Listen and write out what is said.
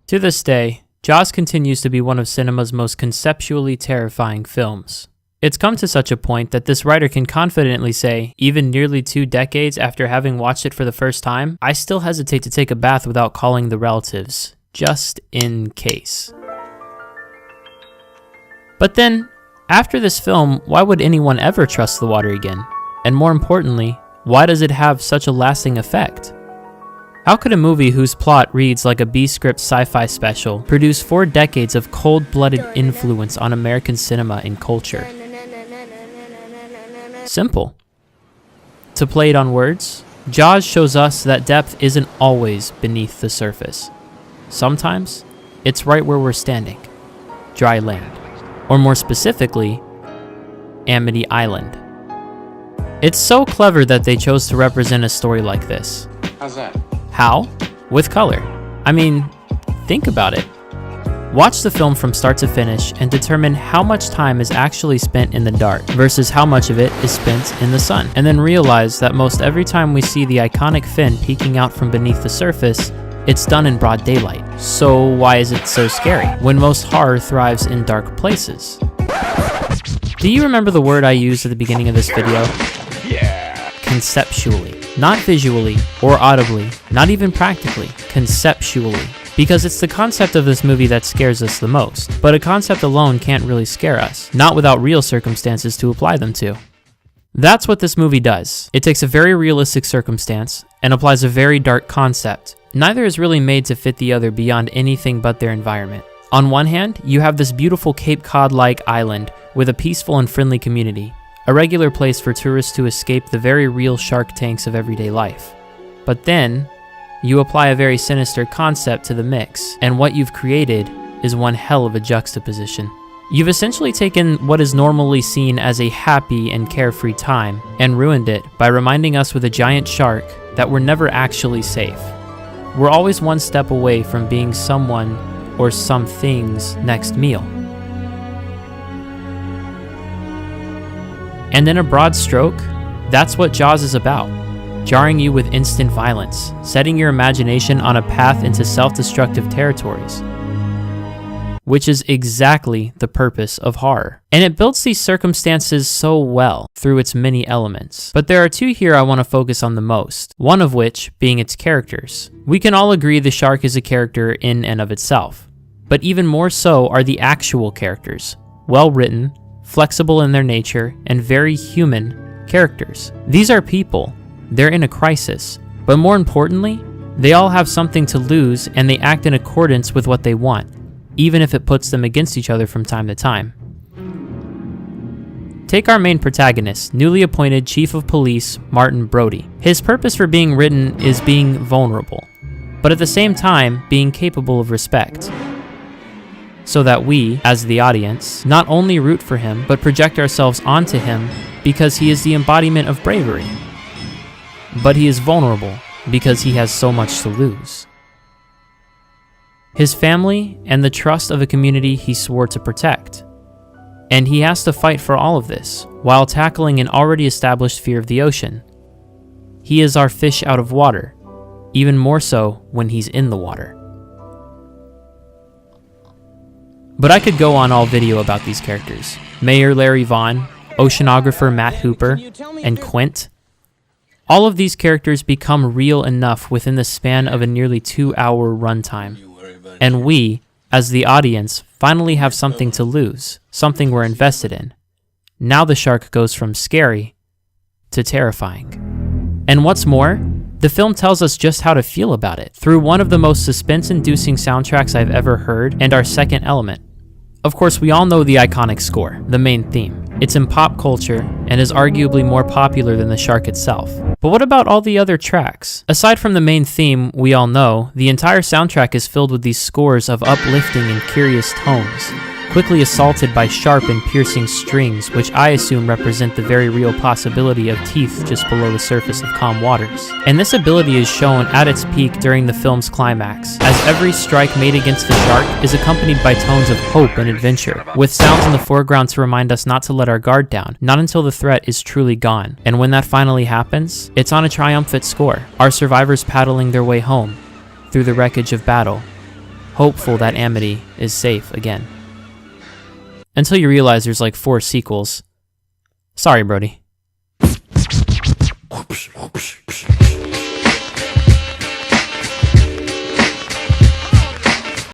To this day, Jaws continues to be one of cinema's most conceptually terrifying films. It's come to such a point that this writer can confidently say, even nearly 2 decades after having watched it for the first time, I still hesitate to take a bath without calling the relatives, just in case. But then, after this film, why would anyone ever trust the water again? And more importantly, why does it have such a lasting effect? How could a movie whose plot reads like a B-script sci-fi special produce 4 decades of cold-blooded influence on American cinema and culture? Simple. To play it on words, Jaws shows us that depth isn't always beneath the surface. Sometimes, it's right where we're standing. Dry land. Or more specifically, Amity Island. It's so clever that they chose to represent a story like this. How's that? How? With color. I mean, think about it. Watch the film from start to finish and determine how much time is actually spent in the dark versus how much of it is spent in the sun. And then realize that most every time we see the iconic fin peeking out from beneath the surface, it's done in broad daylight. So why is it so scary when most horror thrives in dark places? Do you remember the word I used at the beginning of this video? Yeah. Conceptually. Not visually or audibly, not even practically, conceptually. Because it's the concept of this movie that scares us the most. But a concept alone can't really scare us, not without real circumstances to apply them to. That's what this movie does. It takes a very realistic circumstance and applies a very dark concept. Neither is really made to fit the other beyond anything but their environment. On one hand, you have this beautiful Cape Cod-like island with a peaceful and friendly community, a regular place for tourists to escape the very real shark tanks of everyday life. But then, you apply a very sinister concept to the mix, and what you've created is one hell of a juxtaposition. You've essentially taken what is normally seen as a happy and carefree time and ruined it by reminding us with a giant shark that we're never actually safe. We're always one step away from being someone or something's next meal. And in a broad stroke, that's what Jaws is about. Jarring you with instant violence, setting your imagination on a path into self-destructive territories. Which is exactly the purpose of horror. And it builds these circumstances so well through its many elements. But there are 2 here I want to focus on the most, one of which being its characters. We can all agree the shark is a character in and of itself. But even more so are the actual characters. Well written, flexible in their nature, and very human characters. These are people. They're in a crisis. But more importantly, they all have something to lose and they act in accordance with what they want, even if it puts them against each other from time to time. Take our main protagonist, newly appointed Chief of Police, Martin Brody. His purpose for being written is being vulnerable, but at the same time, being capable of respect. So that we, as the audience, not only root for him, but project ourselves onto him because he is the embodiment of bravery. But he is vulnerable because he has so much to lose. His family and the trust of a community he swore to protect. And he has to fight for all of this, while tackling an already established fear of the ocean. He is our fish out of water, even more so when he's in the water. But I could go on all video about these characters. Mayor Larry Vaughn, oceanographer Matt Hooper, and Quint. All of these characters become real enough within the span of a nearly 2-hour runtime. And we, as the audience, finally have something to lose, something we're invested in. Now the shark goes from scary to terrifying. And what's more, the film tells us just how to feel about it, through one of the most suspense-inducing soundtracks I've ever heard, and our second element. Of course, we all know the iconic score, the main theme. It's in pop culture, and is arguably more popular than the shark itself. But what about all the other tracks? Aside from the main theme we all know, the entire soundtrack is filled with these scores of uplifting and curious tones, quickly assaulted by sharp and piercing strings, which I assume represent the very real possibility of teeth just below the surface of calm waters. And this ability is shown at its peak during the film's climax, as every strike made against the shark is accompanied by tones of hope and adventure, with sounds in the foreground to remind us not to let our guard down, not until the threat is truly gone. And when that finally happens, it's on a triumphant score, our survivors paddling their way home, through the wreckage of battle, hopeful that Amity is safe again. Until you realize there's like 4 sequels. Sorry, Brody.